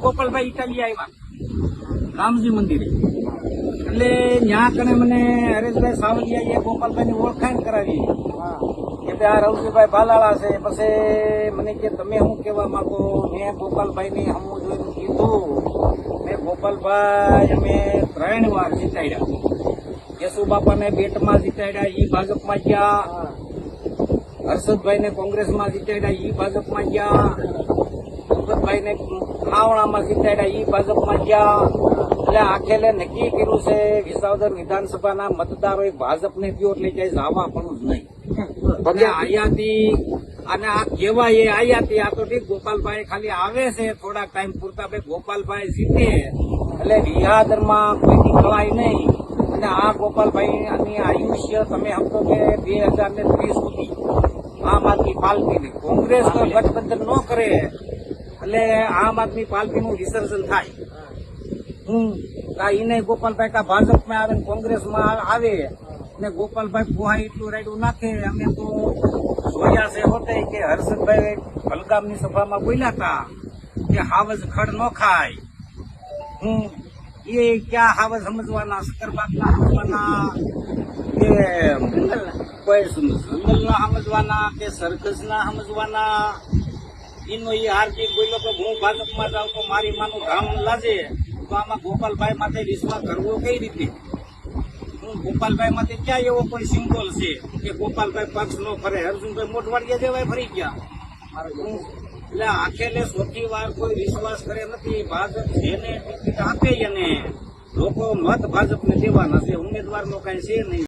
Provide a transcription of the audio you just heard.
ગોપાલભાઈ Italy આવ્યા રામજી મંદિરે, એટલે ત્યાં કને મને હરેશભાઈ સાવલિયાએ ગોપાલભાઈની ઓળખાણ કરાવી કે ભાઈ આ રવજીભાઈ ભાલાળા છે. પછી મને કે તમે શું કહેવા માંગો? મેં ગોપાલભાઈને હમું જોઈને કીધું, મેં ગોપાલભાઈ અમે 3 વાર જીતાડ્યા. કેશુ બાપાને બેટમાં જીતાડ્યા, ઈ ભાજપમાં ગયા. હર્ષદભાઈને કોંગ્રેસમાં જીતાડ્યા, ઈ ભાજપમાં ગયા. ભૂપતભાઈને ખાવણામાં જીતાડ્યા, ઈ ભાજપમાં ગયા. એટલે આખેલે નક્કી કર્યું છે વિસાવદર વિધાનસભાના મતદારો ભાજપને ગયો એટલે ક્યાંય જવા પણ જ નહીં. આયાતી અને આ કહેવાય એ આયાતી. આ તો ઠીક ગોપાલભાઈ ખાલી આવે છે થોડાક ટાઈમ પૂરતા. ભાઈ ગોપાલભાઈ જીતે એટલે વિહાદરમાં કોઈ નીકળાય નહીં. અને આ ગોપાલભાઈ આયુષ્ય તમે સમજો કે 2030 સુધી આમ આદમી પાર્ટીને કોંગ્રેસ તો ગઠબંધન ન કરે એટલે આમ આદમી પાર્ટીનું વિસર્જન થાય. એને ગોપાલભાઈ કા ભાજપમાં આવે ને કોંગ્રેસમાં આવે ને ગોપાલભાઈ ફુહા એટલું રાયડું નાખે. અમે તો જોયા છે હોતે કે હર્ષદભાઈ ભલગામની સભામાં બોલ્યા હતા કે હાવજ ખડ ન ખાય. એ ક્યાં હાવજ સમજવાના? સક્કરબાગના સમજવાના કે કોઈ જંગલના સમજવાના કે સરઘસના સમજવાના? એનો એ હાર્દિક બોલ્યો કે હું ભાજપમાં જાઉં તો મારી માનું ધામ લાજે. તો આમાં ગોપાલભાઈ માટે વિશ્વાસ કરવો કઈ રીતે? ગોપાલભાઈ માટે ક્યાં એવો કોઈ સિમ્બોલ છે કે ગોપાલભાઈ પક્ષ નો ફરે? અર્જુનભાઈ મોટવાડિયા જેવાય ફરી ગયા. એટલે આખેલે ચોથી વાર કોઈ વિશ્વાસ કરે નથી. ભાજપ જેને ટિકિટ આપે એને લોકો મત ભાજપને દેવાના છે. ઉમેદવારનો કઈ છે નહીં.